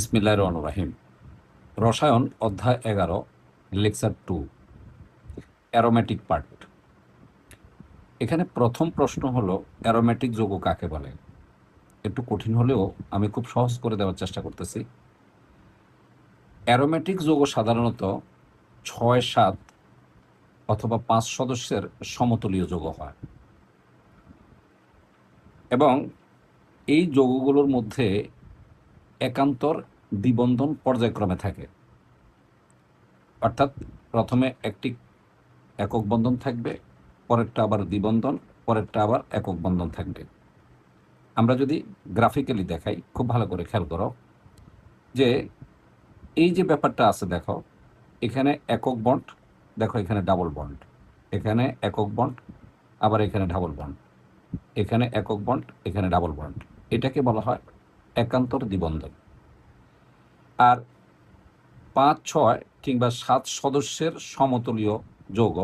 বিসমিল্লাহির রহমানির রহিম। রসায়ন অধ্যায় 11, লেকচার 2, অ্যারোমেটিক পার্ট। এখানে প্রথম প্রশ্ন হলো অ্যারোমেটিক যৌগ কাকে বলে। একটু কঠিন হলেও আমি খুব সহজ করে দেওয়ার চেষ্টা করতেছি। অ্যারোমেটিক যৌগ সাধারণত 6, 7 অথবা 5 সদস্যের সমতলীয় যৌগ হয় এবং এই যৌগগুলোর মধ্যে একান্তর দ্বিবন্ধন পর্যায়ক্রমে থাকে। অর্থাৎ প্রথমে একটি একক বন্ধন থাকবে, পরেরটা আবার দ্বিবন্ধন, পরেরটা আবার একক বন্ধন থাকবে। আমরা যদি গ্রাফিক্যালি দেখাই, খুব ভালো করে খেয়াল করো যে এই যে ব্যাপারটা আছে, দেখো এখানে একক বন্ড, দেখো এখানে ডাবল বন্ড, এখানে একক বন্ড, আবার এখানে ডাবল বন্ড, এখানে একক বন্ড, এখানে ডাবল বন্ড। এটাকে বলা হয় একান্তর দ্বিবন্ধন। আর 5, 6 কিংবা 7 সদস্যের সমতলীয় যৌগ,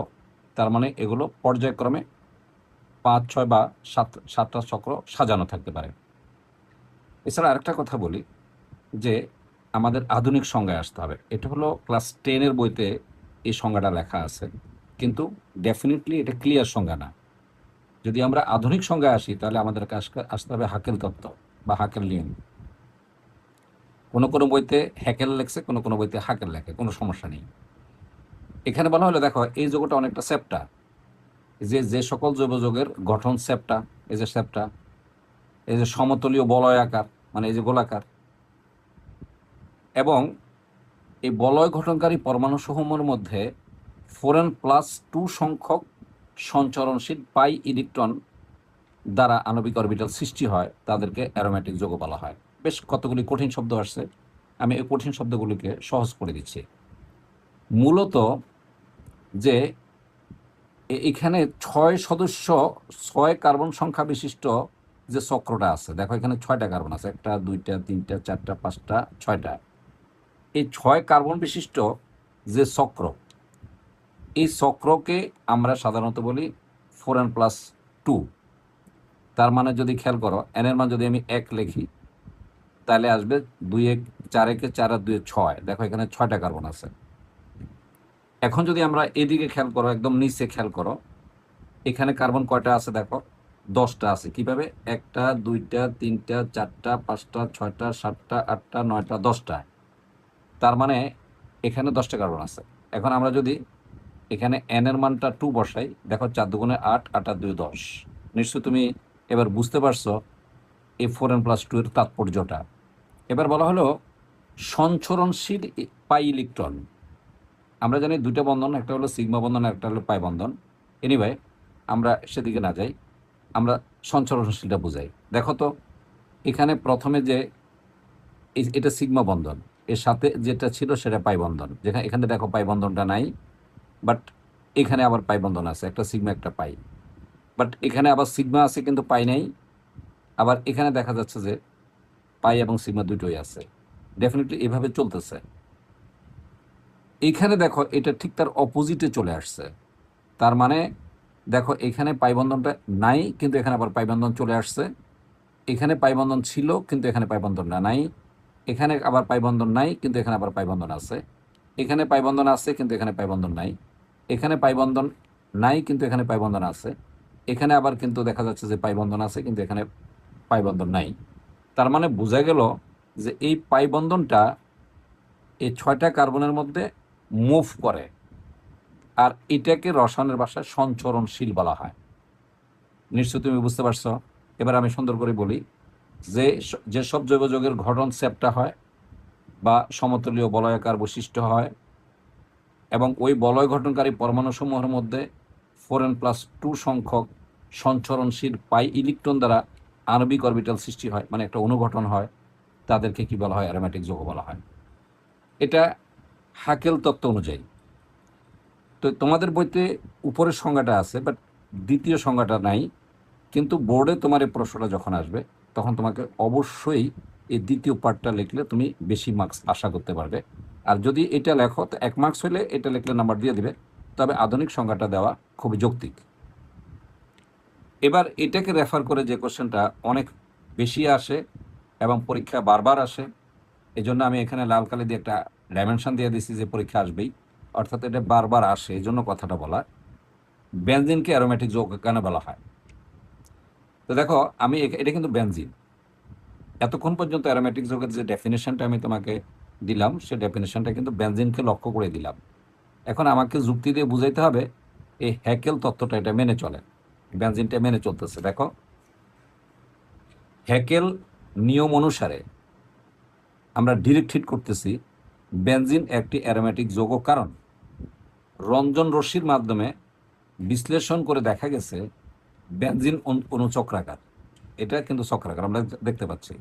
তার মানে এগুলো পর্যায়ক্রমে 5, 6 বা 7টা চক্র সাজানো থাকতে পারে। এছাড়া আরেকটা কথা বলি যে আমাদের আধুনিক সংজ্ঞায় আসতে হবে। এটা হলো ক্লাস 10-এর বইতে এই সংজ্ঞাটা লেখা আছে, কিন্তু ডেফিনেটলি এটা ক্লিয়ার সংজ্ঞা না। যদি আমরা আধুনিক সংজ্ঞায় আসি তাহলে আমাদের আসতে হবে হাকেল তত্ত্ব বা হাকেল নিয়ম। কোনো কোনো বইতে হ্যাকেল লেখছে, কোনো কোনো বইতে হাকেল লেখে, কোনো সমস্যা নেই। এখানে বলা হলো, দেখো এই যৌগটা অনেকটা সেপ্টা, যে যে সকল জৈব যৌগের গঠন সেপ্টা, এই যে সেপ্টা, এই যে সমতলীয় বলয় আকার, মানে এই যে গোলাকার, এবং এই বলয় গঠনকারী পরমাণুসমূহের মধ্যে 4n+2 সংখ্যক সঞ্চরণশীল পাই ইলেকট্রন দ্বারা আণবিক অরবিটাল সৃষ্টি হয়, তাদেরকে অ্যারোমেটিক যৌগ বলা হয়। বেশ কতগুলি কঠিন শব্দ আসছে, আমি এই কঠিন শব্দগুলিকে সহজ করে দিচ্ছি। মূলত যে এখানে 6 সদস্য 6 কার্বন সংখ্যা বিশিষ্ট যে চক্রটা আছে, দেখো এখানে 6টা কার্বন আছে, 1, 2, 3, 4, 5, 6টা। এই 6 কার্বন বিশিষ্ট যে চক্র, এই চক্রকে আমরা সাধারণত বলি 4n+2। তার মানে যদি খেয়াল করো, এন এর মান যদি আমি 1 লিখি তাহলে আসবে 2, 1, 4, 1, 4 আর 2, 6। দেখো এখানে 6টা কার্বন আছে। এখন যদি আমরা এদিকে খেয়াল করো, একদম নিচে খেয়াল করো, এখানে কার্বন কয়টা আছে দেখো, 10টা আছে। কিভাবে? 1, 2, 3, 4, 5, 6, 7, 8, 9, 10টা। তার মানে এখানে 10টা কার্বন আছে। এখন আমরা যদি এখানে এন এর মানটা 2 বসাই, দেখো 4 দুগুণে 8, 8 আর 2 10। নিশ্চয় তুমি এবার বুঝতে পারছো এই 4n+2 এর তাৎপর্যটা। এবার বলা হলো সঞ্চরণশীল পাই ইলেকট্রন। আমরা জানি দুইটা বন্ধন, একটা হলো সিগমা বন্ধন, একটা হলো পাই বন্ধন। এনিওয়ে, আমরা সেদিকে না যাই, আমরা সঞ্চরণশীলটা বুঝাই। দেখো তো এখানে প্রথমে যে এটা সিগমা বন্ধন, এর সাথে যেটা ছিল সেটা পাই বন্ধন। যেখানে এখানে দেখো পাই বন্ধনটা নাই, বাট এখানে আবার পাই বন্ধন আছে, একটা সিগমা একটা পাই। বাট এখানে আবার সিগমা আছে কিন্তু পাই নাই। আবার এখানে দেখা যাচ্ছে যে পাই এবং সিগমা দুটোই আছে। ডেফিনেটলি এভাবে চলতেছে। এখানে দেখো এটা ঠিক তার অপোজিটে চলে আসছে। তার মানে দেখো এখানে পাই বন্ধনটা নাই, কিন্তু এখানে আবার পাই বন্ধন চলে আসছে। এখানে পাই বন্ধন ছিল কিন্তু এখানে পাই বন্ধনটা নাই। এখানে আবার পাই বন্ধন নাই কিন্তু এখানে আবার পাই বন্ধন আছে। এখানে পাই বন্ধন আছে কিন্তু এখানে পাই বন্ধন নাই। এখানে পাই বন্ধন নাই কিন্তু এখানে পাই বন্ধন আছে। এখানে আবার কিন্তু দেখা যাচ্ছে যে পাই বন্ধন আছে কিন্তু এখানে পাই বন্ধন নাই। তার মানে বোঝা গেল যে এই পাই বন্ধনটা এই 6টা কার্বনের মধ্যে মুভ করে, আর এটাকে রসায়নের ভাষায় সঞ্চরণশীল বলা হয়। নিশ্চয় তুমি বুঝতে পারছো। এবার আমি সুন্দর করে বলি যে যেসব জৈব যৌগের গঠন সেপ্টা হয় বা সমতলীয় বলয়াকার বৈশিষ্ট্য হয়, এবং ওই বলয় গঠনকারী পরমাণুসমূহের মধ্যে 4n+2 সংখ্যক সঞ্চরণশীল পাই ইলেকট্রন দ্বারা আণবিক অরবিটাল সৃষ্টি হয়, মানে একটা অনুগঠন হয়, তাদেরকে কি বলা হয়? অ্যারোমেটিক যৌগ বলা হয়। এটা হাকেল তত্ত্ব অনুযায়ী। তো তোমাদের বইতে উপরের সংজ্ঞাটা আছে, বাট দ্বিতীয় সংজ্ঞাটা নাই। কিন্তু বোর্ডে তোমার এই প্রশ্নটা যখন আসবে তখন তোমাকে অবশ্যই এই দ্বিতীয় পার্টটা লিখলে তুমি বেশি মার্কস আশা করতে পারবে। আর যদি এটা লেখো তো 1 মার্কস হলে এটা লিখলে নাম্বার দিয়ে দিবে। তবে আধুনিক সংজ্ঞাটা দেওয়া খুবই যৌক্তিক। এবার এটাকে রেফার করে যে কোশ্চেনটা অনেক বেশি আসে এবং পরীক্ষা বারবার আসে, এই জন্য আমি এখানে লাল কালি দিয়ে একটা ডাইমেনশন দিয়ে দিচ্ছি যে পরীক্ষা আসবেই, অর্থাৎ এটা বারবার আসে, এই জন্য কথাটা বলা। বেনজিনকে অ্যারোমেটিক যৌগ কেন বলা হয়? তো দেখো আমি এটা কিন্তু বেনজিন। এতক্ষণ পর্যন্ত অ্যারোমেটিক যৌগের যে ডেফিনেশনটা আমি তোমাকে দিলাম, সে ডেফিনেশনটা কিন্তু বেনজিনকে লক্ষ্য করে দিলাম। এখন আমাকে যুক্তি দিয়ে বুঝাইতে হবে এই হ্যাকেল তত্ত্বটা এটা মেনে চলে, বেনজিনটা মেনে চলতেছে। দেখো হ্যাকেল নিয়ম অনুসারে আমরা ডিরেক্ট হিট করতেছি বেনজিন একটি অ্যারোমেটিক যৌগ, কারণ রঞ্জন রশ্মির মাধ্যমে বিশ্লেষণ করে দেখা গেছে বেনজিন অনুচক্রাকার। এটা কিন্তু চক্রাকার আমরা দেখতে পাচ্ছি।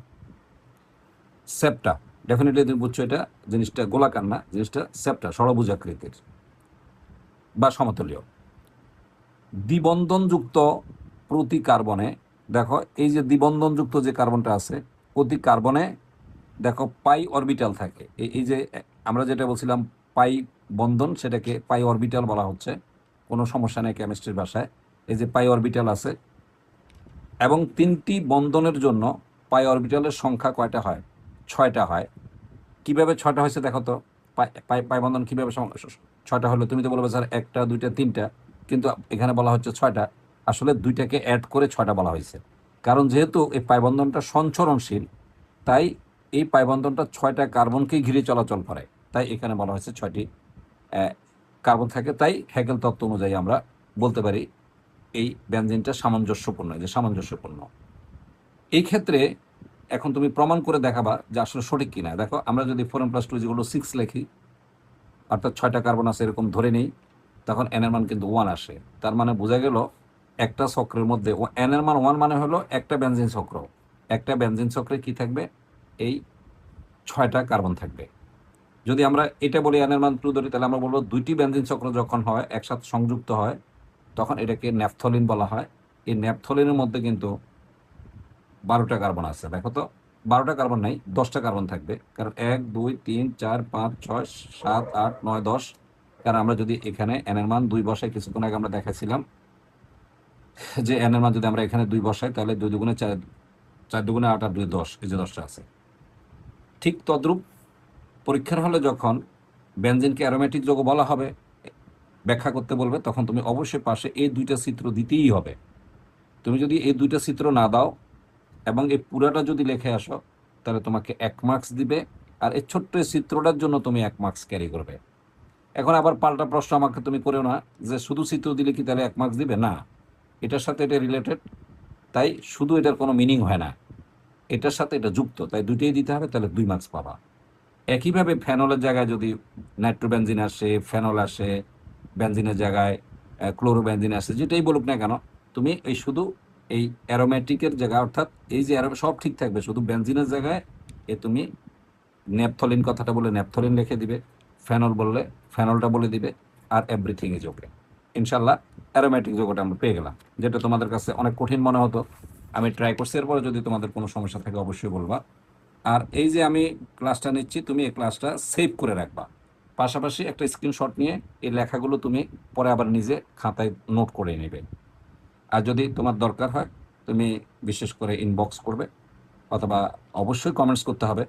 সেপ্টা ডেফিনেটলি তুমি বুঝছো, এটা জিনিসটা গোলাকার না, জিনিসটা সেপ্টা ষড়ভুজাকৃতির বা সমতলীয়। দ্বিবন্ধনযুক্ত প্রতি কার্বনে, দেখো এই যে দ্বিবন্ধনযুক্ত যে কার্বনটা আছে, প্রতি কার্বনে দেখো পাই অরবিটাল থাকে। এই যে আমরা যেটা বলছিলাম পাই বন্ধন, সেটাকে পাই অরবিটাল বলা হচ্ছে, কোনো সমস্যা নেই কেমিস্ট্রির ভাষায়। এই যে পাই অরবিটাল আছে, এবং 3টি বন্ধনের জন্য পাই অরবিটালের সংখ্যা কয়টা হয়? 6টা হয়। কিভাবে 6টা হয়েছে দেখো তো, পাই পাই বন্ধন কীভাবে 6টা হলো? তুমি তো বলবে স্যার 1টা 2টা 3টা, কিন্তু এখানে বলা হচ্ছে 6টা। আসলে 2টাকে অ্যাড করে 6টা বলা হয়েছে, কারণ যেহেতু এই পাই বন্ধনটা সঞ্চরণশীল, তাই এই পাই বন্ধনটা 6টা কার্বনকেই ঘিরে চলাচল করে, তাই এখানে বলা হয়েছে 6টি কার্বন থাকে। তাই হ্যাকেল তত্ত্ব অনুযায়ী আমরা বলতে পারি এই বেনজিনটা সামঞ্জস্যপূর্ণ, যে সামঞ্জস্যপূর্ণ। এই ক্ষেত্রে এখন তুমি প্রমাণ করে দেখাবা যে আসলে সঠিক কিনা। দেখো আমরা যদি 4n+2 = 6 লিখি, অর্থাৎ 6টা কার্বন আছে এরকম ধরে নেই, তখন n এর মান কিন্তু 1 আসে। তার মানে বোঝা গেল একটা চক্রের মধ্যে n এর মান 1 মানে হলো একটা বেনজিন চক্র। একটা বেনজিন চক্রে কি থাকবে? এই 6টা কার্বন থাকবে। যদি আমরা এটা বলি n এর মান 2 ধরি, তাহলে আমরা বলবো 2টি বেনজিন চক্র যখন হয় একসাথে সংযুক্ত হয়, তখন এটাকে ন্যাপথলিন বলা হয়। এই ন্যাপথলিনের মধ্যে কিন্তু 12টা কার্বন আছে। দেখো তো 12টা কার্বন নাই, 10টা কার্বন থাকবে, কারণ 1 2 3 4 5 6 7 8 9 10। কারণ আমরা যদি এখানে n এর মান 2 বসাই, কিছুক্ষণ আগে আমরা দেখাচ্ছিলাম যে n এর মান যদি আমরা এখানে 2 বসাই, তাহলে 2 দুগুণে 4, 4 দুগুণে 8 আর 2 10, এই যে 10টা আছে। ঠিক তদ্রূপ পরীক্ষার হলে যখন বেনজিনকে অ্যারোমেটিক যৌগ বলা হবে, ব্যাখ্যা করতে বলবে, তখন তুমি অবশ্যই পাশে এই 2টা চিত্র দিতেই হবে। তুমি যদি এই 2টা চিত্র না দাও এবং এই পুরাটা যদি লিখে আসো, তাহলে তোমাকে 1 মার্কস দিবে, আর এই ছোট্ট চিত্রটার জন্য তুমি 1 মার্কস ক্যারি করবে। এখন আবার পাল্টা প্রশ্ন আমাকে তুমি করেও না যে শুধু চিত্র দিলে কি তাহলে 1 মার্কস দিবে? না, এটার সাথে এটা রিলেটেড, তাই শুধু এটার কোনো মিনিং হয় না, এটার সাথে এটা যুক্ত, তাই দুইটাই দিতে হবে, তাহলে 2 মার্কস পাবা। একইভাবে ফেনলের জায়গায় যদি নাইট্রোবেনজিন আসে, ফেনল আসে, বেনজিনের জায়গায় ক্লোরোবেনজিন আসে, যেটাই বলুক না কেন, তুমি এই শুধু এই অ্যারোমেটিকের জায়গায়, অর্থাৎ এই যে সব ঠিক থাকবে, শুধু বেনজিনের জায়গায় তুমি ন্যাপথলিন কথাটা বলে ন্যাপথলিন লিখে দিবে, ফেনল বললে ফেনলটা বলে দিবে, আর এভরিথিং ইজ ওকে। ইনশাল্লাহ অ্যারোমেটিক যৌগটা আমরা পেয়ে গেলাম, যেটা তোমাদের কাছে অনেক কঠিন মনে হতো। আমি ট্রাই করছি, এরপরে যদি তোমাদের কোনো সমস্যা থাকে অবশ্যই বলবা। আর এই যে আমি ক্লাসটা নিচ্ছি, তুমি এই ক্লাসটা সেভ করে রাখবা, পাশাপাশি একটা স্ক্রিনশট নিয়ে এই লেখাগুলো তুমি পরে আবার নিজে খাতায় নোট করে নেবে। আর যদি তোমার দরকার হয়, তুমি বিশেষ করে ইনবক্স করবে, অথবা অবশ্যই কমেন্টস করতে হবে,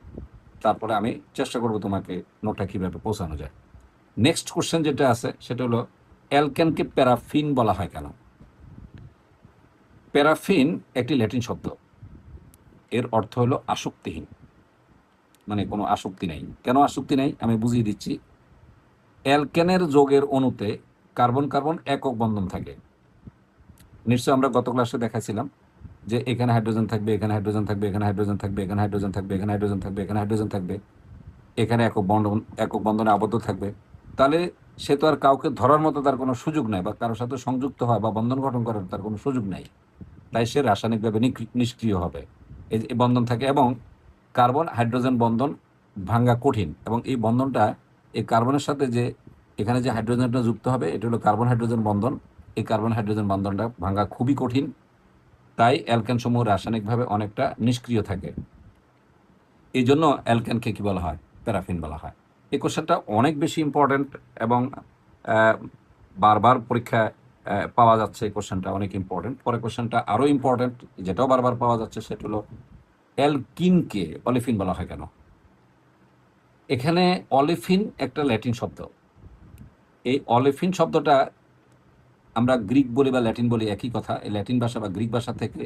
তারপরে আমি চেষ্টা করব তোমাকে নোটটা কীভাবে পৌঁছানো যায়। নেক্সট কোশ্চেন যেটা আছে সেটা হলো, অ্যালকেনকে প্যারাফিন বলা হয় কেন? প্যারাফিন একটি ল্যাটিন শব্দ, এর অর্থ হলো আসক্তিহীন, মানে কোনো আসক্তি নেই। কেন আসক্তি নেই আমি বুঝিয়ে দিচ্ছি। অ্যালকেনের যৌগের অণুতে কার্বন কার্বন একক বন্ধন থাকে, নিশ্চয় আমরা গত ক্লাসে দেখাছিলাম যে এখানে হাইড্রোজেন থাকবে, এখানে হাইড্রোজেন থাকবে, এখানে হাইড্রোজেন থাকবে, এখানে হাইড্রোজেন থাকবে, এখানে হাইড্রোজেন থাকবে, এখানে হাইড্রোজেন থাকবে, এখানে একক বন্ধনে আবদ্ধ থাকবে। তাহলে সে তো আর কাউকে ধরার মতো তার কোনো সুযোগ নাই, বা কারোর সাথে সংযুক্ত হয় বা বন্ধন গঠন করার তার কোনো সুযোগ নাই, তাই সে রাসায়নিকভাবে নিষ্ক্রিয় হবে। এই বন্ধন থাকে, এবং কার্বন হাইড্রোজেন বন্ধন ভাঙ্গা কঠিন, এবং এই বন্ধনটা এই কার্বনের সাথে যে এখানে যে হাইড্রোজেনটা যুক্ত হবে, এটা হলো কার্বন হাইড্রোজেন বন্ধন। এই কার্বন হাইড্রোজেন বন্ধনটা ভাঙ্গা খুবই কঠিন, তাই অ্যালকেন সমূহ রাসায়নিকভাবে অনেকটা নিষ্ক্রিয় থাকে। এই জন্য অ্যালকেনকে কি বলা হয়? প্যারাফিন বলা হয়। এই কোশ্চেনটা অনেক বেশি ইম্পর্ট্যান্ট, এবং বারবার পরীক্ষায় পাওয়া যাচ্ছে। এই কোশ্চেনটা অনেক ইম্পর্ট্যান্ট। পরে কোশ্চেনটা আরও ইম্পর্ট্যান্ট, যেটাও বারবার পাওয়া যাচ্ছে, সেটা হলো অ্যালকিনকে অলিফিন বলা হয় কেন? এখানে অলিফিন একটা ল্যাটিন শব্দ। এই অলিফিন শব্দটা আমরা গ্রিক বলি বা ল্যাটিন বলি একই কথা। এই ল্যাটিন ভাষা বা গ্রিক ভাষা থেকে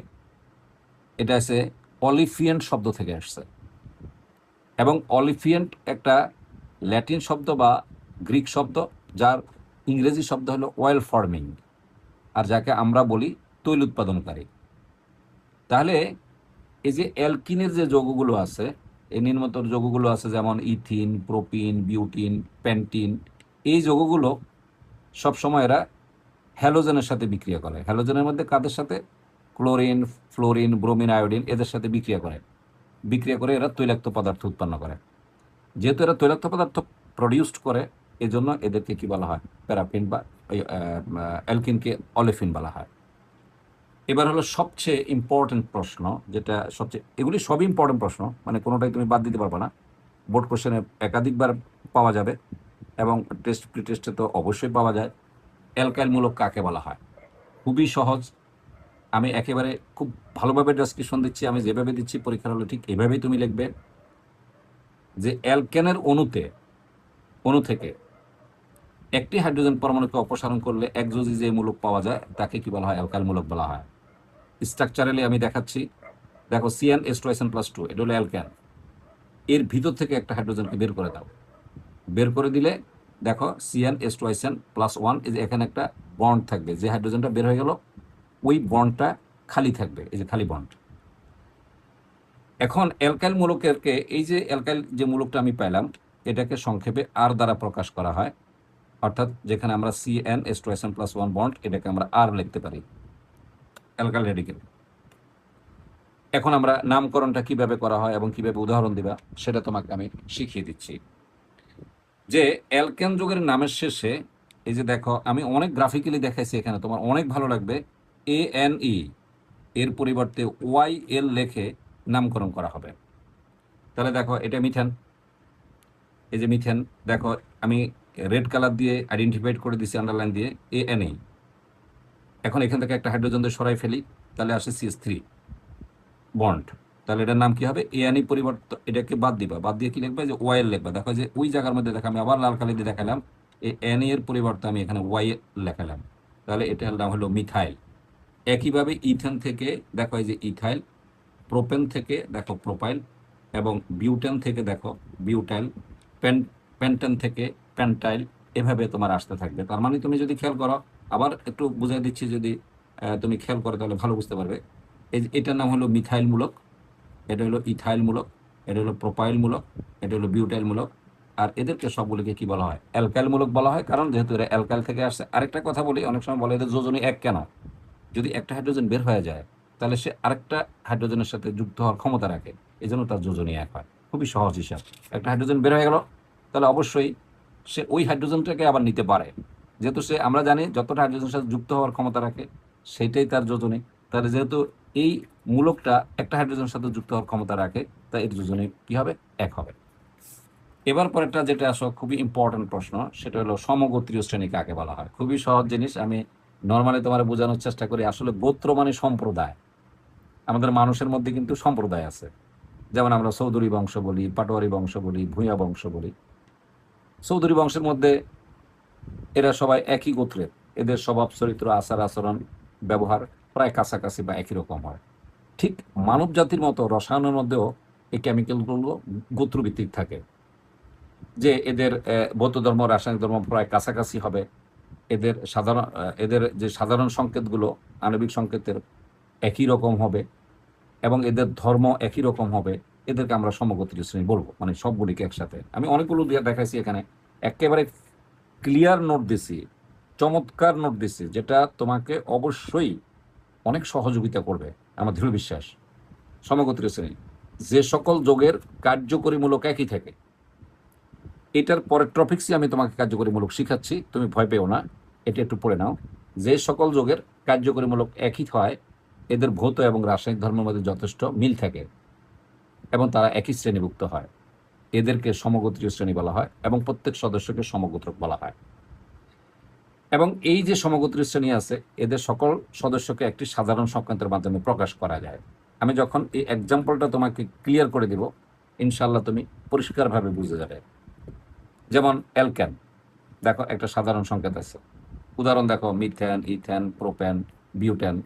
এটা আছে অলিফিয়েন্ট শব্দ থেকে আসছে, এবং অলিফিয়েন্ট একটা ল্যাটিন শব্দ বা গ্রিক শব্দ, যার ইংরেজি শব্দ হলো অয়েল ফার্মিং, আর যাকে আমরা বলি তৈল উৎপাদনকারী। তাহলে এই যে অ্যালকিনের যে যৌগগুলো আছে, এই নিম্নতর যৌগগুলো আছে যেমন ইথিন, প্রোপিন, বিউটিন, প্যান্টিন, এই যৌগগুলো সবসময় এরা হ্যালোজেনের সাথে বিক্রিয়া করে। হ্যালোজেনের মধ্যে কাদের সাথে? ক্লোরিন, ফ্লোরিন, ব্রোমিন, আয়োডিন, এদের সাথে বিক্রিয়া করে এরা তৈলাক্ত পদার্থ উৎপন্ন করে। যেহেতু এরা তৈলাক্ত পদার্থ প্রডিউসড করে, এজন্য এদেরকে কি বলা হয়? প্যারাফিন বা অ্যালকিনকে অলিফিন বলা হয়। এবার হলো সবচেয়ে ইম্পর্টেন্ট প্রশ্ন, যেটা এগুলি সবই ইম্পর্টেন্ট প্রশ্ন, মানে কোনোটাই তুমি বাদ দিতে পারবে না। বোর্ড কোশ্চেনে একাধিকবার পাওয়া যাবে এবং টেস্ট প্রি টেস্টে তো অবশ্যই পাওয়া যায়। অ্যালকাইল মূলক কাকে বলা হয়? খুবই সহজ। আমি একেবারে খুব ভালোভাবে ডেসক্রিপশন দিচ্ছি। আমি যেভাবে দিচ্ছি পরীক্ষার হলে ঠিক এভাবেই তুমি লিখবে যে অ্যালকেনের অণু থেকে একটি হাইড্রোজেন পরমাণুকে অপসারণ করলে একযোজি যে মূলক পাওয়া যায় তাকে কি বলা হয়? অ্যালকাইল মূলক বলা হয়। স্ট্রাকচারালি আমি দেখাচ্ছি। দেখো CnH2SN+2, এটা হলো অ্যালকেন। এর ভিতর থেকে একটা হাইড্রোজেনকে বের করে দাও। বের করে দিলে দেখো CnH2SN+1, এই যে এখানে একটা বন্ড থাকবে। যে হাইড্রোজেনটা বের হয়ে গেল ওই বন্ডটা খালি থাকবে, এই যে খালি বন্ড। এখন অ্যালকাইল মূলককে, এই যে অ্যালকাইল যে মূলকটা আমি পেলাম, এটাকে সংক্ষেপে আর দ্বারা প্রকাশ করা হয়। অর্থাৎ যেখানে আমরা CnH2SN+1 বন্ড, এটাকে আমরা আর লিখতে পারি, অ্যালকাইল রেডিকেল। এখন আমরা নামকরণটা কিভাবে করা হয় এবং কিভাবে উদাহরণ দিবা সেটা তোমাকে আমি শিখিয়ে দিচ্ছি। যে অ্যালকেন যুগের নামের শেষে, এই যে দেখো আমি অনেক গ্রাফিক্যালি দেখাইছি, এখানে তোমার অনেক ভালো লাগবে। ANE এর পরিবর্তে YL লেখে নামকরণ করা হবে। তাহলে দেখো এটা মিথেন, এই যে মিথেন, দেখো আমি রেড কালার দিয়ে আইডেন্টিফাইড করে দিচ্ছি আন্ডারলাইন দিয়ে, ANE। এখন এখান থেকে একটা হাইড্রোজেন দিয়ে সরাই ফেলি, তাহলে আসে CH3 বন্ড। তাহলে এটার নাম কি হবে? ANE পরিবর্তন, এটাকে বাদ দিবা, বাদ দিয়ে কি লিখবে? যে OYL লিখবা। দেখো যে ওই জায়গার মধ্যে দেখো আমি আবার লাল কালি দিয়ে দেখালাম, এই NE এর পরিবর্তে আমি এখানে YL লেখালাম। তাহলে এটার নাম হলো মিথাইল। একইভাবে ইথেন থেকে দেখো এই যে ইথাইল, প্রোপেন থেকে দেখো প্রোপাইল, এবং বিউটেন থেকে দেখো বিউটাইল, পেন্টেন থেকে পেন্টাইল, এভাবে তোমার আসতে থাকবে। তার মানে তুমি যদি খেয়াল করো, আবার একটু বুঝাই দিচ্ছি, যদি তুমি খেয়াল করো তাহলে ভালো বুঝতে পারবে। এটার নাম হলো মিথাইল মূলক, এটা হলো ইথাইল মূলক, এটা হলো প্রোপাইল মূলক, এটা হলো বিউটাইল মূলক। আর এদেরকে সবগুলিকে কি বলা হয়? অ্যালকাইল মূলক বলা হয়, কারণ যেহেতু এরা অ্যালকাইল থেকে আসছে। আরেকটা কথা বলি, অনেক সময় বলে এদের যোজনী এক কেন? যদি একটা হাইড্রোজেন বের হয়ে যায় তাহলে সে আরেকটা হাইড্রোজেনের সাথে যুক্ত হওয়ার ক্ষমতা রাখে, এই জন্য তার যোজনী এক হয়। খুবই সহজ হিসাব। একটা হাইড্রোজেন বের হয়ে গেল, তাহলে অবশ্যই সে ওই হাইড্রোজেনটাকে আবার নিতে পারে। যেহেতু সে, আমরা জানি যতটা হাইড্রোজেনের সাথে যুক্ত হওয়ার ক্ষমতা রাখে সেটাই তার যোজনী। তাহলে যেহেতু এই মূলকটা একটা হাইড্রোজেনের সাথে যুক্ত হওয়ার ক্ষমতা রাখে, তাই এর যোজনী কি হবে? এক হবে। এবার পরেরটা যেটা আসো খুবই ইম্পর্টেন্ট প্রশ্ন, সেটা হলো সমগোত্রীয় শ্রেণী কাকে বলা হয়? খুবই সহজ জিনিস। আমি নর্মালি তোমার বোঝানোর চেষ্টা করি। আসলে গোত্র মানে সম্প্রদায়। আমাদের মানুষের মধ্যে কিন্তু সম্প্রদায় আছে, যেমন আমরা চৌধুরী বংশ বলি, পাটোয়ারি বংশ বলি, ভূঁইয়া বংশ বলি। চৌধুরী বংশের মধ্যে এরা সবাই একই গোত্রের, এদের স্বভাব চরিত্র, আচার আচরণ, ব্যবহার প্রায় কাছাকাছি বা একই রকম হয়। ঠিক মানব জাতির মতো রসায়নের মধ্যেও এই কেমিক্যালগুলো গোত্রভিত্তিক থাকে, যে এদের বৌদ্ধ ধর্ম, রাসায়নিক ধর্ম প্রায় কাছাকাছি হবে। এদের যে সাধারণ সংকেতগুলো আণবিক সংকেতের একই রকম হবে, এবং এদের ধর্ম একই রকম হবে। এদেরকে আমরা সমগোত্রীয় শ্রেণী বলবো, মানে সবগুলিকে একসাথে। আমি অনেকগুলো দিয়ে দেখাইছি এখানে, একেবারে ক্লিয়ার নোট দিছি, চমৎকার নোট দিছি, যেটা তোমাকে অবশ্যই অনেক সহযোগিতা করবে, আমার দৃঢ় বিশ্বাস। সমগোত্রীয় শ্রেণী, যে সকল যোগের কার্যকরীমূলক একই থাকে। এটার পরের টপিক্সই আমি তোমাকে কার্যকরীমূলক শিখাচ্ছি, তুমি ভয় পেও না, এটা একটু পড়ে নাও। যে সকল যোগের কার্যকরীমূলক একই হয়, এদের ভৌত এবং রাসায়নিক ধর্মের মধ্যে যথেষ্ট মিল থাকে এবং তারা একই শ্রেণীভুক্ত হয়, এদেরকে সমগোত্রীয় শ্রেণী বলা হয়, এবং প্রত্যেক সদস্যকে সমগোত্রক বলা হয়। এবং এই যে সমগোত্রীয় শ্রেণী আছে, এদের সকল সদস্যকে একটি সাধারণ সংকেতের মাধ্যমে প্রকাশ করা যায়। আমি যখন এই এক্সাম্পলটা তোমাকে ক্লিয়ার করে দেব, ইনশাল্লাহ তুমি পরিষ্কারভাবে বুঝে যাবে। যেমন অ্যালকেন, দেখো একটা সাধারণ সংকেত আছে। উদাহরণ দেখো, মিথেন, ইথেন, প্রোপেন, বিউটেন,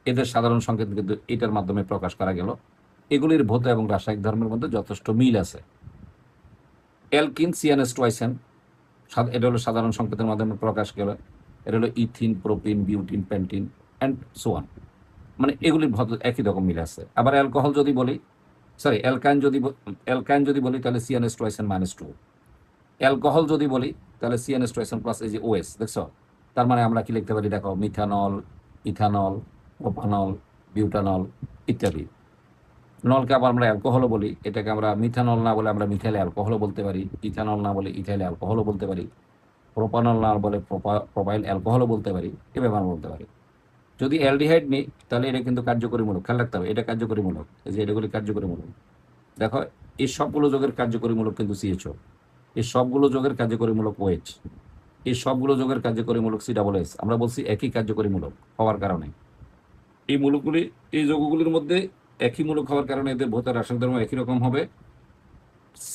এদের সাধারণ সংকেত কিন্তু এটার মাধ্যমে প্রকাশ করা গেল। এগুলির ভৌত এবং রাসায়নিক ধর্মের মধ্যে যথেষ্ট মিল আছে। অ্যালকিন, সিএনএস টুয়াইসেন, এটা হলো সাধারণ সংকেতের মাধ্যমে প্রকাশ গেল। এটা হলো ethyne, propyne, butyne, pentyne and so on, মানে এগুলির ভৌত একই রকম মিল আছে। আবার অ্যালকোহল যদি বলি, সরি অ্যালকাইন যদি বলি তাহলে সিএনএস টুয়াইসেন -2। অ্যালকোহল যদি বলি তাহলে সিএনএস টুয়াইসেন প্লাস এই যে ওএস, দেখছো? তার মানে আমরা কি লিখতে পারি দেখো, মিথানল, ইথানল, প্রোপানল, বিউটানল ইত্যাদি। নলকে আবার আমরা অ্যালকোহলও বলি, এটাকে আমরা মিথানল না বলে আমরা মিথাইল অ্যালকোহলও বলতে পারি, ইথানল না বলে ইথাইল অ্যালকোহলও বলতে পারি, প্রোপানল না বলে প্রোপাইল অ্যালকোহলও বলতে পারি, এভাবে আমরা বলতে পারি। যদি অ্যালডিহাইড নিই তাহলে এটা কিন্তু কার্যকরীমূলক, খেয়াল রাখতে হবে এটা কার্যকরীমূলক, এই যে এটাগুলি কার্যকরীমূলক। দেখো, এই সবগুলো যোগের কার্যকরীমূলক কিন্তু সিএইচও, এই সবগুলো যোগের কার্যকরীমূলক ওএইচ, এই সবগুলো যোগের কার্যকরীমূলক COOH। আমরা বলছি একই কার্যকরীমূলক হওয়ার কারণে এই মূলকগুলি, এই যৌগগুলির মধ্যে একই মূলক হওয়ার কারণে এদের ভৌত রাসায়নিক ধর্ম একই রকম হবে।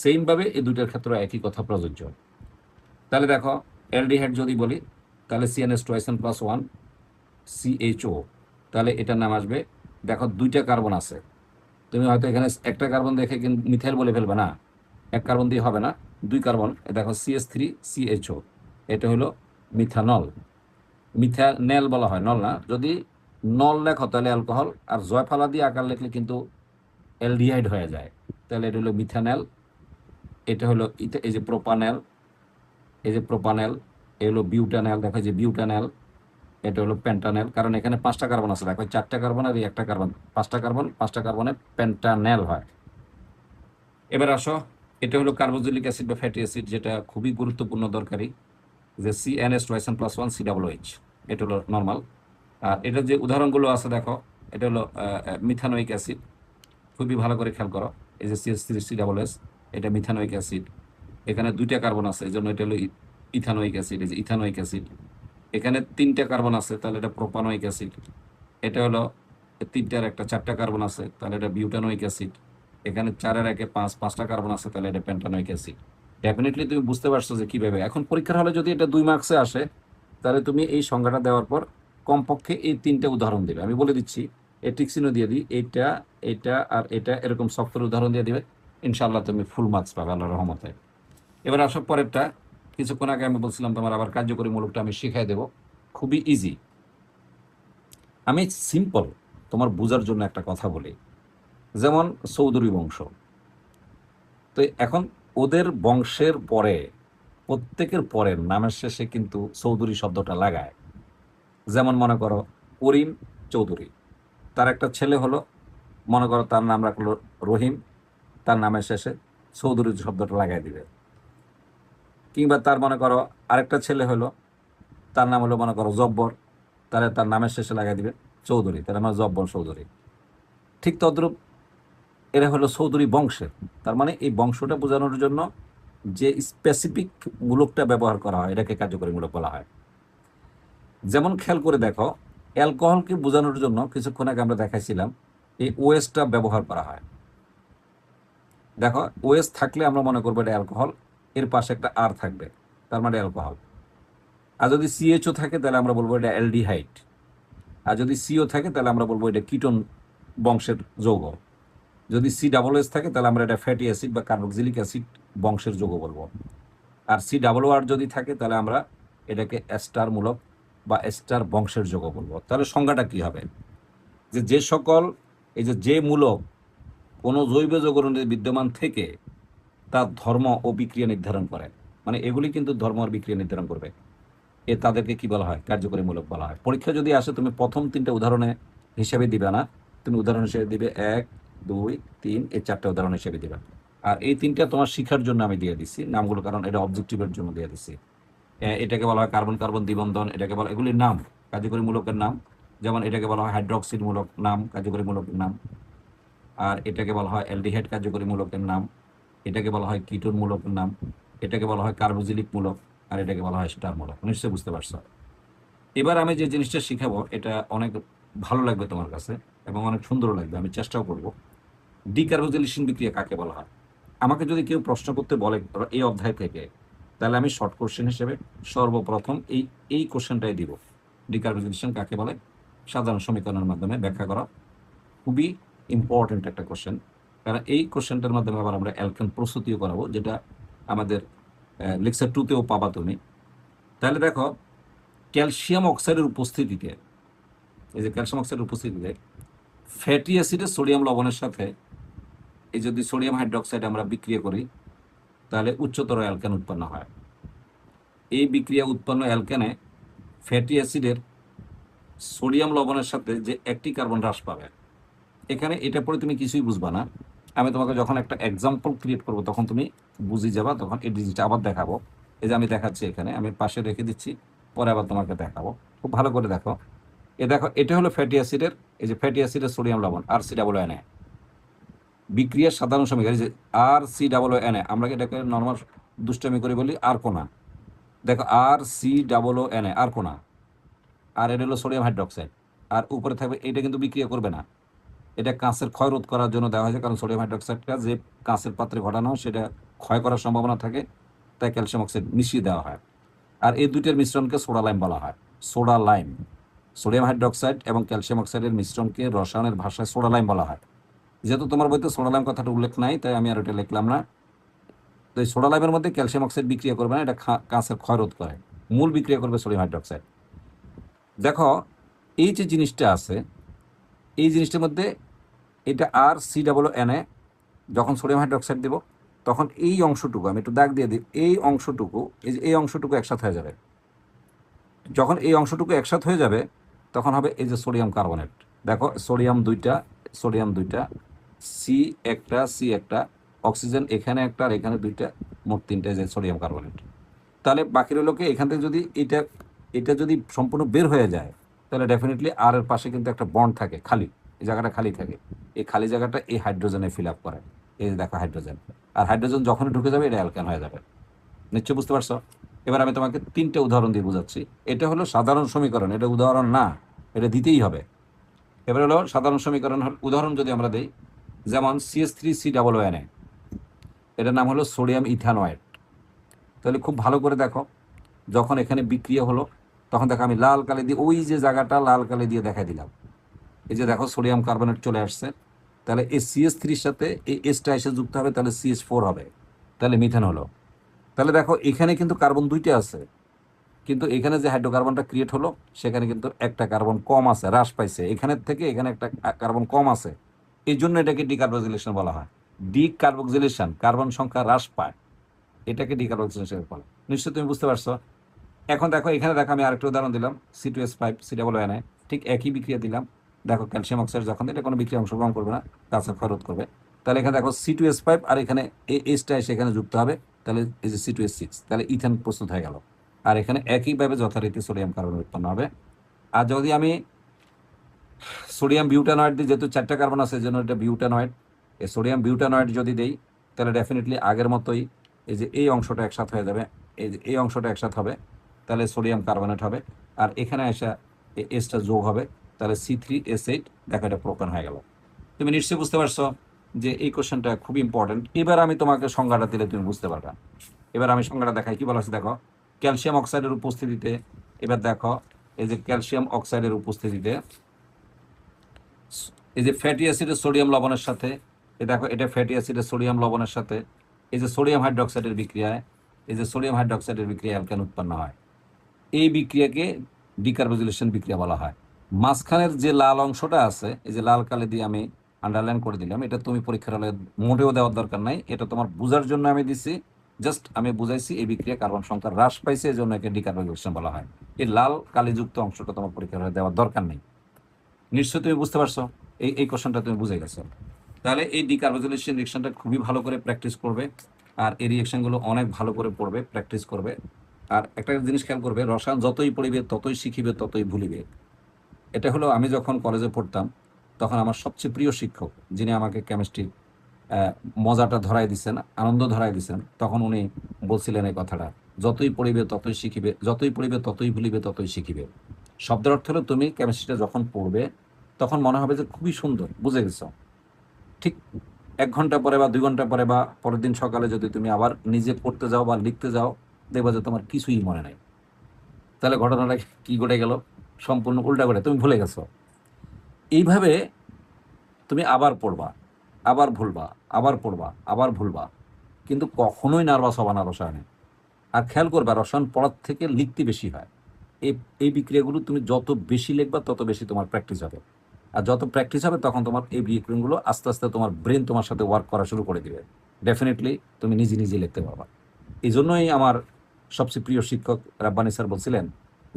সেমভাবে এই দুইটার ক্ষেত্রে একই কথা প্রযোজ্য। তাহলে দেখো, অ্যালডিহাইড যদি বলি তাহলে সিএনএস টুয়াইসেন প্লাস 1 CHO, তাহলে এটার নাম আসবে, দেখো দুইটা কার্বন আছে, তুমি হয়তো এখানে একটা কার্বন দেখে কিন্তু মিথাইল বলে ফেলবে না, এক কার্বন দিয়ে হবে না, দুই কার্বন, দেখো CH3CHO, এটা হলো মিথানল। মিথানেল বলা হয়, নল না। যদি নল লেখো তাহলে অ্যালকোহল, আর জয়ফালা দিয়ে আকার লিখলে কিন্তু অ্যালডিহাইড হয়ে যায়। তাহলে এটা হলো মিথানেল, এটা হলো এই যে প্রোপানেল, এই যে প্রোপানেল, এ হলো বিউটানেল, দেখো যে বিউটানেল, এটা হলো পেন্টানেল, কারণ এখানে 5টা কার্বন আছে, দেখো 4টা কার্বন আর একটা কার্বন, 5টা কার্বন, 5টা কার্বনে পেন্টানেল হয়। এবার আসো, এটা হলো কার্বোক্সিলিক অ্যাসিড বা ফ্যাটি অ্যাসিড, যেটা খুবই গুরুত্বপূর্ণ দরকারি, যে CNS টুয়াইসেন প্লাস 1 COOH, এটা হলো নর্মাল। আর এটার যে উদাহরণগুলো আছে দেখো, এটা হলো মিথানোইক অ্যাসিড, খুবই ভালো করে খেয়াল করো, এই যে CH3COOH, এটা মিথানোইক অ্যাসিড, এখানে 2টা কার্বন আছে এই জন্য এটা হলো ইথানোইক অ্যাসিড, এই যে ইথানোইক অ্যাসিড। এখানে 3টা কার্বন আছে তাহলে এটা প্রোপানোইক অ্যাসিড, এটা হলো 3টার একটা 4টা কার্বন আছে তাহলে এটা বিউটানোইক অ্যাসিড, এখানে 4-এর একে 5টা কার্বন আছে তাহলে এটা পেন্টানোইক অ্যাসিড। ডেফিনেটলি তুমি বুঝতে পারছো যে কীভাবে। এখন পরীক্ষার হলে যদি এটা 2 মার্কসে আসে তাহলে তুমি এই সংজ্ঞাটা দেওয়ার পর কমপক্ষে এই 3টে উদাহরণ দেবে। আমি বলে দিচ্ছি, এই টিকসিনও দিয়ে দিই, এইটা, এটা আর এটা, এরকম সফটওয়্যার উদাহরণ দিয়ে দিবে, ইনশাল্লাহ তুমি ফুল মার্কস পাবে আল্লাহর রহমতে। এবার আসো পরেরটা, কিছুক্ষণ আগে আমি বলছিলাম তোমার আবার কার্যকরী মূলকটা আমি শিখাই দেবো, খুবই ইজি। আমি সিম্পল তোমার বোঝার জন্য একটা কথা বলি, যেমন চৌধুরী বংশ, তো এখন ওদের বংশের পরে প্রত্যেকের পরের নামের শেষে কিন্তু চৌধুরী শব্দটা লাগায়। যেমন মনে করো করিম চৌধুরী, তার একটা ছেলে হলো, মনে করো তার নাম রাখলো রহিম, তার নামের শেষে চৌধুরী শব্দটা লাগাই দিবে। কিংবা তার মনে করো আরেকটা ছেলে হলো, তার নাম হলো মনে করো জব্বর, তাহলে তার নামের শেষে লাগাই দিবে চৌধুরী, তাহলে আমার জব্বর চৌধুরী। ঠিক তদ্রূপ এরা হলো চৌধুরী বংশের, তার মানে এই বংশটা বোঝানোর জন্য যে স্পেসিফিক মূলকটা ব্যবহার করা হয় এটাকে কার্যকরী মূলক বলা হয়। যেমন খেয়াল করে দেখো, অ্যালকোহলকে বোঝানোর জন্য কিছুক্ষণ আগে আমরা দেখাইছিলাম এই ওএসটা ব্যবহার করা হয়। দেখো, ওএস থাকলে আমরা মনে করবো এটা অ্যালকোহল, এর পাশে একটা আর থাকবে, তার মানে অ্যালকোহল। আর যদি CHO থাকে তাহলে আমরা বলবো এটা অ্যালডিহাইড, আর যদি CO থাকে তাহলে আমরা বলবো এটা কিটোন বংশের যৌগ। যদি COOH থাকে তাহলে আমরা এটা ফ্যাটি অ্যাসিড বা কার্বক্সিলিক অ্যাসিড বংশের যৌগ বলবো। আর COOR যদি থাকে তাহলে আমরা এটাকে এস্টার মূলক বা এস্টার বংশের যৌগ বলবো। তাহলে সংজ্ঞাটা কি হবে, যে সকল এই যে মূলক কোনো জৈব যৌগের মধ্যে বিদ্যমান থেকে তার ধর্ম ও বিক্রিয়া নির্ধারণ করে, মানে এগুলি কিন্তু ধর্ম আর বিক্রিয়া নির্ধারণ করবে, তাদেরকে কি বলা হয়, কার্যকরী মূলক বলা হয়। পরীক্ষা যদি আসে তুমি প্রথম 3টে উদাহরণে হিসাবে দিবে না, তুমি উদাহরণ হিসেবে দিবে 1, 2, 3, এই 4টে উদাহরণ হিসেবে দিবে। আর এই 3টা তোমার শিখার জন্য আমি দিয়ে দিচ্ছি নামগুলো, কারণ এটা অবজেক্টিভের জন্য দিয়ে দিচ্ছি। এটাকে বলা হয় কার্বন কার্বন দ্বিবন্ধন, এটাকে বলা, এগুলির নাম কার্যকরী মূলকের নাম। যেমন এটাকে বলা হয় হাইড্রক্সিড মূলক নাম, কার্যকরী মূলকের নাম। আর এটাকে বলা হয় অ্যালডিহাইড, কার্যকরী মূলকের নাম। এটাকে বলা হয় কিটোন মূলকের নাম। এটাকে বলা হয় কার্বোজিলিক মূলক, আর এটাকে বলা হয় স্টার মূলক। নিশ্চয়ই বুঝতে পারছো। এবার আমি যে জিনিসটা শিখাবো এটা অনেক ভালো লাগবে তোমার কাছে এবং অনেক সুন্দর লাগবে, আমি চেষ্টাও করব। ডিকার্বোজিলেশন বিক্রিয়া কাকে বলা হয়? আমাকে যদি কেউ প্রশ্ন করতে বলে এই অধ্যায় থেকে, তাহলে আমি শর্ট কোশ্চেন হিসেবে সর্বপ্রথম এই কোশ্চেনটাই দিব, ডিকার্বোজিলেশন কাকে বলে, সাধারণ সমীকরণের মাধ্যমে ব্যাখ্যা করা। খুবই ইম্পর্টেন্ট একটা কোশ্চেন, কারণ এই কোশ্চেনটার মাধ্যমে আবার আমরা অ্যালকেন প্রস্তুতিও করাবো, যেটা আমাদের লেকচার 2তেও পাবা তুমি। তাহলে দেখো, ক্যালসিয়াম অক্সাইডের উপস্থিতিতে, এই যে ক্যালসিয়াম অক্সাইডের উপস্থিতিতে ফ্যাটি অ্যাসিডের সোডিয়াম লবণের সাথে এই যদি সোডিয়াম হাইড্রোক্সাইড আমরা বিক্রিয়া করি, তাহলে উচ্চতর অ্যালকেন উৎপন্ন হয়। এই বিক্রিয়া উৎপন্ন অ্যালকেনে ফ্যাটি অ্যাসিডের সোডিয়াম লবণের সাথে যে একটি কার্বন হ্রাস পাবে। এখানে এটা পরে তুমি কিছুই বুঝবা না, আমি তোমাকে যখন একটা এক্সাম্পল ক্রিয়েট করবো তখন তুমি বুঝে যাবা, তখন এই ডিজিটটা আবার দেখাবো। এই যে আমি দেখাচ্ছি এখানে, আমি পাশে রেখে দিচ্ছি, পরে আবার তোমাকে দেখাবো, খুব ভালো করে দেখো। দেখো, এটা হলো ফ্যাটি অ্যাসিডের, এই যে ফ্যাটি অ্যাসিডের সোডিয়াম লবণ RCOO বিক্রিয়ার সাধারণ সমীকরণ, এই যে RCOO, আমরা এটাকে নর্মাল দুষ্টামি করে বলি আর কোনা। দেখো RCOO আর কোনা, আর এটা হলো সোডিয়াম হাইড্রোক্সাইড, আর উপরে থাকবে, এটা কিন্তু বিক্রিয়া করবে না, এটা কাঁচের ক্ষয় রোধ করার জন্য দেওয়া হয়েছে, কারণ সোডিয়াম হাইড্রোক্সাইডটা যে কাঁচের পাত্রে ঘটানো হয় সেটা ক্ষয় করার সম্ভাবনা থাকে, তাই ক্যালসিয়াম অক্সাইড মিশিয়ে দেওয়া হয়। আর এই দুইটার মিশ্রণকে সোডা লাইম বলা হয়। সোডা লাইম, সোডিয়াম হাইড্রোক্সাইড এবং ক্যালসিয়াম অক্সাইডের মিশ্রণকে রসায়নের ভাষায় সোডা লাইম বলা হয়। যেহেতু তোমার বইতে সোডা লাইম কথাটা উল্লেখ নাই, তাই আমি আর ওটা লিখলাম না। তো এই সোডা লাইমের মধ্যে ক্যালসিয়াম অক্সাইড বিক্রিয়া করবে না, এটা কাঁচের ক্ষয় রোধ করে, মূল বিক্রিয়া করবে সোডিয়াম হাইড্রোক্সাইড। দেখো, এই যে জিনিসটা আছে, এই জিনিসটার মধ্যে এটা RCOO, যখন সোডিয়াম হাইড্রোক্সাইড দেব তখন এই অংশটুকু, আমি একটু দাগ দিয়ে দিই, এই অংশটুকু, এই যে এই অংশটুকু একসাথে হয়ে যাবে। যখন এই অংশটুকু একসাথে হয়ে যাবে তখন হবে এই যে সোডিয়াম কার্বনেট। দেখো, সোডিয়াম দুইটা, C একটা, অক্সিজেন এখানে একটা আর এখানে দুইটা, মোট তিনটা, যে সোডিয়াম কার্বনেট। তাহলে বাকি রইল কি, এখান থেকে যদি এটা যদি সম্পূর্ণ বের হয়ে যায়, তাহলে ডেফিনেটলি আর এর পাশে কিন্তু একটা বন্ড থাকে, খালি, এই জায়গাটা খালি থাকে, এই খালি জায়গাটা এই হাইড্রোজেনে ফিল আপ করে। এই যে দেখো হাইড্রোজেন, আর হাইড্রোজেন যখনই ঢুকে যাবে এটা অ্যালকেন হয়ে যাবে। নিশ্চয় বুঝতে পারছো? এবার আমি তোমাকে 3টে উদাহরণ দিয়ে বোঝাচ্ছি। এটা হলো সাধারণ সমীকরণ, এটা উদাহরণ না, এটা দিতেই হবে। এবার হলো সাধারণ সমীকরণ উদাহরণ যদি আমরা দিই, যেমন CH3COO, এটার নাম হলো সোডিয়াম ইথানয়েড। তাহলে খুব ভালো করে দেখো, যখন এখানে বিক্রিয়া হলো তখন দেখো আমি লাল কালি দিয়ে, ওই যে জায়গাটা লাল কালি দিয়ে দেখাই দিলাম, এই যে দেখো সোডিয়াম কার্বনেট চলে আসছে। তাহলে এই CH3-র সাথে এই এসটা এসে যুক্ত হবে, তাহলে CH4 হবে, তাহলে মিথেন হলো। তাহলে দেখো, এখানে কিন্তু কার্বন দুইটা আছে, কিন্তু এখানে যে হাইড্রোকার্বনটা ক্রিয়েট হলো সেখানে কিন্তু একটা কার্বন কম আছে, হ্রাস পাইছে, এখানের থেকে এখানে একটা কার্বন কম আছে, এই জন্য এটাকে ডিকার্বক্সিলেশন বলা হয়। ডিকার্বক্সিলেশন, কার্বন সংখ্যা হ্রাস পায়, এটাকে ডিকার্বক্সিলেশন বলে। নিশ্চয়ই তুমি বুঝতে পারছো। এখন দেখো, এখানে দেখো আমি আরেকটা উদাহরণ দিলাম, C2H5COO, ঠিক একই বিক্রিয়া দিলাম। দেখো, ক্যালসিয়াম অক্সাইড যখন এটা কোনো বিক্রিয়া অংশগ্রহণ করবে না, কাঁচের ক্ষয় রোধ করবে। তাহলে এখানে দেখো C2H5, আর এখানে এই এসটা এসে এখানে যুক্ত হবে, তাহলে এই যে C2H6, তাহলে ইথেন প্রস্তুত হয়ে গেল। আর এখানে একইভাবে যথারীতি সোডিয়াম কার্বন উৎপন্ন হবে। আর যদি আমি সোডিয়াম বিউটানয়েড দিই, যেহেতু 4টা কার্বন আছে, এই জন্য এটা বিউটানয়েড, এই সোডিয়াম বিউটানয়েড যদি দেই, তাহলে ডেফিনেটলি আগের মতোই এই যে এই অংশটা একসাথে হয়ে যাবে, এই যে এই অংশটা একসাথে হবে, তাহলে সোডিয়াম কার্বনেট হবে। আর এখানে এসে এসটা যোগ হবে, তাহলে C3H8, দেখো এটা প্রোপেন হয়ে গেল। তুমি নিশ্চয়ই বুঝতে পারছো যে এই কোশ্চেনটা খুব ইম্পর্টেন্ট। এবার আমি তোমাকে সংজ্ঞাটা দিলে তুমি বুঝতে পারবে। এবার আমি সংজ্ঞাটা দেখাই, কি বলা আছে দেখো, ক্যালসিয়াম অক্সাইডের উপস্থিতিতে, এবার দেখো এই যে ক্যালসিয়াম অক্সাইডের উপস্থিতিতে এই যে ফ্যাটি অ্যাসিডের সোডিয়াম লবণের সাথে, দেখো এটা ফ্যাটি অ্যাসিডের সোডিয়াম লবণের সাথে এই যে সোডিয়াম হাইড্রোক্সাইডের বিক্রিয়ায়, এই যে সোডিয়াম হাইড্রোক্সাইডের বিক্রিয়া অ্যালকেন উৎপন্ন হয়। এই বিক্রিয়াকে ডিকার্বোজিলেশন বিক্রিয়া বলা হয়। মাঝখানের যে লাল অংশটা আছে, এই যে লাল কালি দিয়ে আমি আন্ডারলাইন করে দিলাম, এটা তুমি পরীক্ষার হলে মোটেও দেওয়ার দরকার নাই, এটা তোমার বোঝার জন্য আমি দিছি। জাস্ট আমি বুঝাইছি এই বিক্রিয়া কার্বন সংখ্যা হ্রাস পাইছে, এই জন্য একে ডিকার্বোজিলেশন বলা হয়। এই লাল কালিযুক্ত অংশটা তোমার পরীক্ষার হলে দেওয়ার দরকার নেই। নিশ্চয়ই তুমি বুঝতে পারছো, এই কোশ্চেনটা তুমি বুঝে গেছো। তাহলে এই ডিকার্বোজিলেশন রিয়েকশনটা খুবই ভালো করে প্র্যাকটিস করবে, আর এই রিয়েকশনগুলো অনেক ভালো করে পড়বে, প্র্যাকটিস করবে। আর একটা জিনিস খেয়াল করবে, রসায়ন যতই পড়িবে ততই শিখিবে ততই ভুলিবে। এটা হলো, আমি যখন কলেজে পড়তাম তখন আমার সবচেয়ে প্রিয় শিক্ষক, যিনি আমাকে কেমিস্ট্রি মজাটা ধরাই দিচ্ছেন, আনন্দ ধরাই দিচ্ছেন, তখন উনি বলছিলেন এই কথাটা, যতই পড়িবে ততই শিখিবে, যতই পড়িবে ততই ভুলিবে ততই শিখিবে। শব্দের অর্থ হলো, তুমি কেমিস্ট্রিটা যখন পড়বে তখন মনে হবে যে খুবই সুন্দর, বুঝে গেছো, ঠিক 1 ঘন্টা পরে বা 2 ঘন্টা পরে বা পরের দিন সকালে যদি তুমি আবার নিজে পড়তে যাও বা লিখতে যাও, দেখবা যে তোমার কিছুই মনে নাই। তাহলে ঘটনাটা কি ঘটে গেল? সম্পূর্ণ উল্টা ঘটে, তুমি ভুলে গেছো। এইভাবে তুমি আবার পড়বা, আবার ভুলবা, আবার পড়বা, আবার ভুলবা, কিন্তু কখনোই নার্ভাস হবা না রসায়নে। আর খেয়াল করবা, রসায়ন পড়ার থেকে লিখতে বেশি হয়। এই এই বিক্রিয়াগুলো তুমি যত বেশি লিখবা তত বেশি তোমার প্র্যাকটিস হবে। আর যত প্র্যাকটিস হবে তখন তোমার এই বিক্রিয়াগুলো আস্তে আস্তে তোমার ব্রেন তোমার সাথে ওয়ার্ক করা শুরু করে দিবে। ডেফিনেটলি তুমি নিজে নিজে লিখতে পারবা। এই জন্যই আমার সবচেয়ে প্রিয় শিক্ষক রাব্বানী স্যার বলছিলেন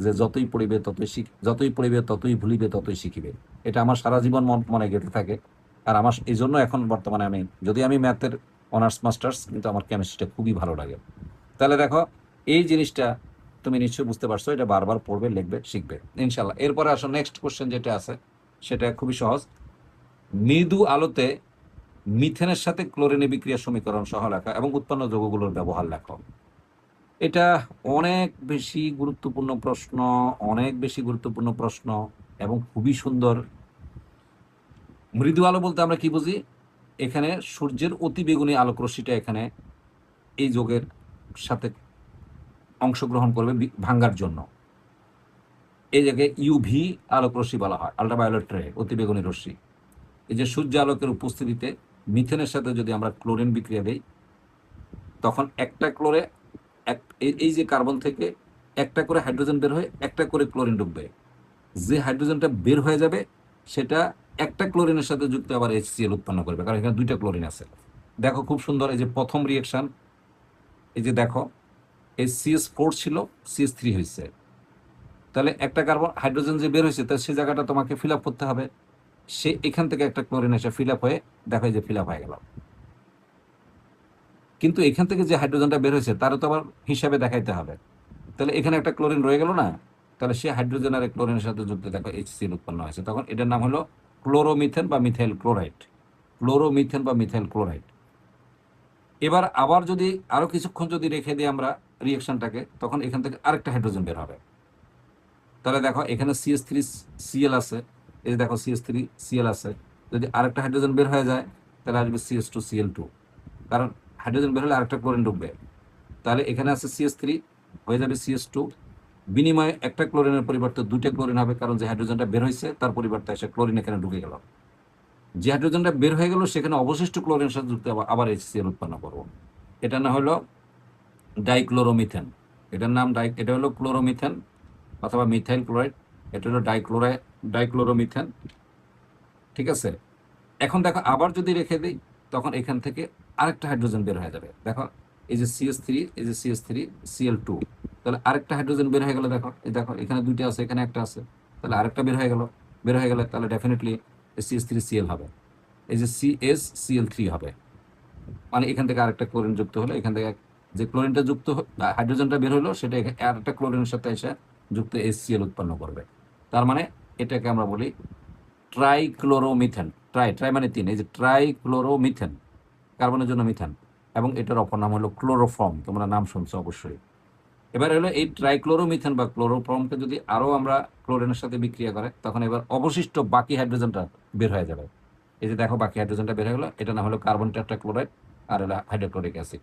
যে যতই পড়িবে ততই যতই পড়িবে ততই ভুলিবে ততই শিখিবে। এটা আমার সারা জীবন মনে গেঁথে থাকে। আর আমার এই জন্য এখন বর্তমানে যদি আমি ম্যাথের অনার্স মাস্টার্স, কিন্তু আমার কেমিস্ট্রিটা খুবই ভালো লাগে। তাহলে দেখো, এই জিনিসটা তুমি নিশ্চয়ই বুঝতে পারছো। এটা বারবার পড়বে, লিখবে, শিখবে ইনশাল্লাহ। এরপরে আসো নেক্সট কোশ্চেন যেটা আছে, সেটা খুবই সহজ। মৃদু আলোতে মিথেনের সাথে ক্লোরিনের বিক্রিয়া সমীকরণ সহ লেখা এবং উৎপন্ন যৌগগুলোর ব্যবহার লেখো। এটা অনেক বেশি গুরুত্বপূর্ণ প্রশ্ন, অনেক বেশি গুরুত্বপূর্ণ প্রশ্ন এবং খুবই সুন্দর। মৃদু আলো বলতে আমরা কি বুঝি? এখানে সূর্যের অতি বেগুনি আলোক রশ্মিটা এখানে এই যৌগের সাথে অংশগ্রহণ করবে ভাঙ্গার জন্য। এই জায়গায় ইউভি আলোক রশ্মি বলা হয়, আল্ট্রাভায়োলেট রে, অতি বেগুনি রশ্মি। এই যে সূর্য আলোকের উপস্থিতিতে মিথেনের সাথে যদি আমরা ক্লোরিন বিক্রিয়া দিই, তখন একটা ক্লোরে এই যে কার্বন থেকে একটা করে হাইড্রোজেন বের হয়ে একটা করে ক্লোরিন ঢুকবে। যে হাইড্রোজেনটা বের হয়ে যাবে সেটা একটা ক্লোরিনের সাথে যুক্ত আবার HCl উৎপন্ন করবে, কারণ এখানে 2টা ক্লোরিন আছে। দেখো খুব সুন্দর, এই যে প্রথম রিয়েকশন, এই যে দেখো, এই CH4 ছিল, CH3 হয়েছে। তাহলে একটা কার্বন হাইড্রোজেন যে বের হয়েছে, তাহলে সে জায়গাটা তোমাকে ফিল আপ করতে হবে। সে এখান থেকে একটা ক্লোরিন এসে ফিল আপ হয়ে দেখো যে ফিল আপ হয়ে গেল। কিন্তু এখান থেকে যে হাইড্রোজেনটা বের হয়েছে তারও তো আবার হিসাবে দেখাইতে হবে। তাহলে এখানে একটা ক্লোরিন রয়ে গেল না? তাহলে সে হাইড্রোজেন আর ক্লোরিনের সাথে যুক্ত দেখো HCl উৎপন্ন হয়েছে। তখন এটার নাম হলো ক্লোরোমিথেন বা মিথাইল ক্লোরাইড। ক্লোরোমিথেন বা মিথাইল ক্লোরাইড। এবার আবার যদি আরো কিছুক্ষণ যদি রেখে দিই আমরা রিয়েকশনটাকে, তখন এখান থেকে আরেকটা হাইড্রোজেন বের হবে। তাহলে দেখো এখানে CH3Cl আছে, এই যে দেখো CH3Cl আছে। যদি আরেকটা হাইড্রোজেন বের হয়ে যায় তাহলে আসবে CH2Cl2, কারণ হাইড্রোজেন বের হলে আরেকটা ক্লোরিন ঢুকবে। তাহলে এখানে আছে CH3, হয়ে যাবে CH2। বিনিময়ে একটা ক্লোরিনের পরিবর্তে 2টা ক্লোরিন হবে, কারণ যে হাইড্রোজেনটা বের হয়েছে তার পরিবর্তে এসে ক্লোরিন এখানে ঢুকে গেল। যে হাইড্রোজেনটা বের হয়ে গেল সেখানে অবশিষ্ট ক্লোরিনের সাথে যুক্ত আবার HCl উৎপন্ন করবো। এটা না হলো ডাইক্লোরোমিথেন। এটার নাম এটা হলো ক্লোরোমিথেন অথবা মিথাইল ক্লোরাইড। এটা হলো ডাইক্লোরোমিথেন। ঠিক আছে। এখন দেখো আবার যদি রেখে দিই, তখন এখান থেকে আরেকটা হাইড্রোজেন বের হয়ে যাবে। দেখো এই যে CH3, এই যে CH3Cl2, তাহলে আরেকটা হাইড্রোজেন বের হয়ে গেল। দেখো এই দেখো এখানে 2টা আছে, এখানে একটা আছে, তাহলে আরেকটা বের হয়ে গেল। বের হয়ে গেলে তাহলে ডেফিনেটলি CH3Cl হবে, এই যে CsCl3 হবে। মানে এখান থেকে আরেকটা ক্লোরিন যুক্ত হলো, এখান থেকে যে ক্লোরিনটা যুক্ত হাইড্রোজেনটা বের হলো সেটা আরেকটা ক্লোরিনের সাথে এসে যুক্ত HCl উৎপন্ন করবে। তার মানে এটাকে আমরা বলি ট্রাইক্লোরোমিথেন। ট্রাই মানে 3, এই যে ট্রাইক্লোরোমিথেন, কার্বনের জন্য মিথেন। এবং এটার অপর নাম হলো ক্লোরোফর্ম, তোমরা নাম শুনছো অবশ্যই। এবার হলো এই ট্রাইক্লোরোমিথেন বা ক্লোরোফর্মকে যদি আরো আমরা ক্লোরিনের সাথে বিক্রিয়া করে, তখন এবার অবশিষ্ট বাকি হাইড্রোজেনটা বের হয়ে যাবে। এই যে দেখো বাকি হাইড্রোজেনটা বের হয়ে গেলো, এটা নাম হলো কার্বন টেট্রাক্লোরাইড আর হলো হাইড্রোক্লোরিক অ্যাসিড।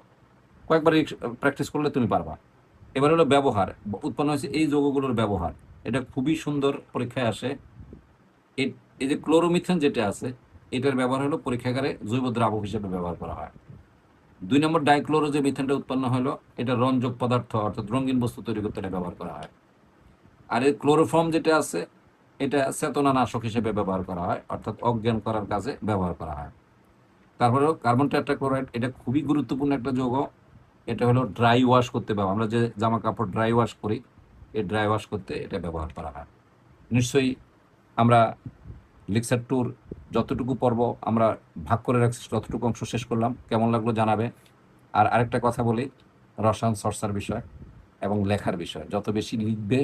কয়েকবার প্র্যাকটিস করলে তুমি পারবা। এবার হলো ব্যবহার, উৎপন্ন হয়েছে এই যৌগগুলোর ব্যবহার। এটা খুবই সুন্দর, পরীক্ষায় আসে। এই যে ক্লোরোমিথেন যেটা আছে, এটার ব্যবহার হলো পরীক্ষাগারে জৈব দ্রাবক হিসেবে ব্যবহার করা হয়। 2 নম্বর ডাইক্লোরো যে মিথেনটা উৎপন্ন হলো, এটা রঞ্জক পদার্থ অর্থাৎ রঙিন বস্তু তৈরি করতে এটা ব্যবহার করা হয়। আর এই ক্লোরোফর্ম যেটা আছে, এটা চেতনানাশক হিসেবে ব্যবহার করা হয়, অর্থাৎ অজ্ঞান করার কাজে ব্যবহার করা হয়। তারপরেও কার্বন টেট্রাক্লোরাইড, এটা খুবই গুরুত্বপূর্ণ একটা যৌগ। এটা হলো ড্রাই ওয়াশ করতে ব্যবহার, আমরা যে জামা কাপড় ড্রাই ওয়াশ করি, এই ড্রাই ওয়াশ করতে এটা ব্যবহার করা হয়। নিশ্চয়ই আমরা লেকচার ট্যুর যতটুকু পর্ব আমরা ভাগ করে রাখছি ততটুকু অংশ শেষ করলাম। কেমন লাগলো জানাবে। আর আরেকটা কথা বলি, রসায়ন চর্চার বিষয় এবং লেখার বিষয়, যত বেশি লিখবে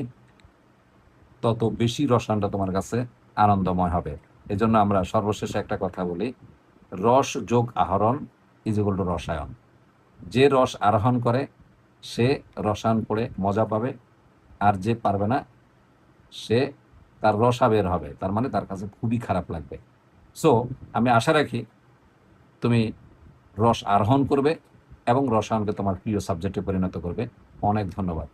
তত বেশি রসায়নটা তোমার কাছে আনন্দময় হবে। এজন্য আমরা সর্বশেষে একটা কথা বলি, রস যোগ আহরণ ইজ ইকুয়াল টু রসায়ন। যে রস আরোহণ করে সে রসায়ন পড়ে মজা পাবে, আর যে পারবে না সে তার রসা বের হবে, তার মানে তার কাছে খুবই খারাপ লাগবে। সো আমি আশা রাখি তুমি রস আরোহণ করবে এবং রসায়নকে তোমার প্রিয় সাবজেক্টে পরিণত করবে। অনেক ধন্যবাদ।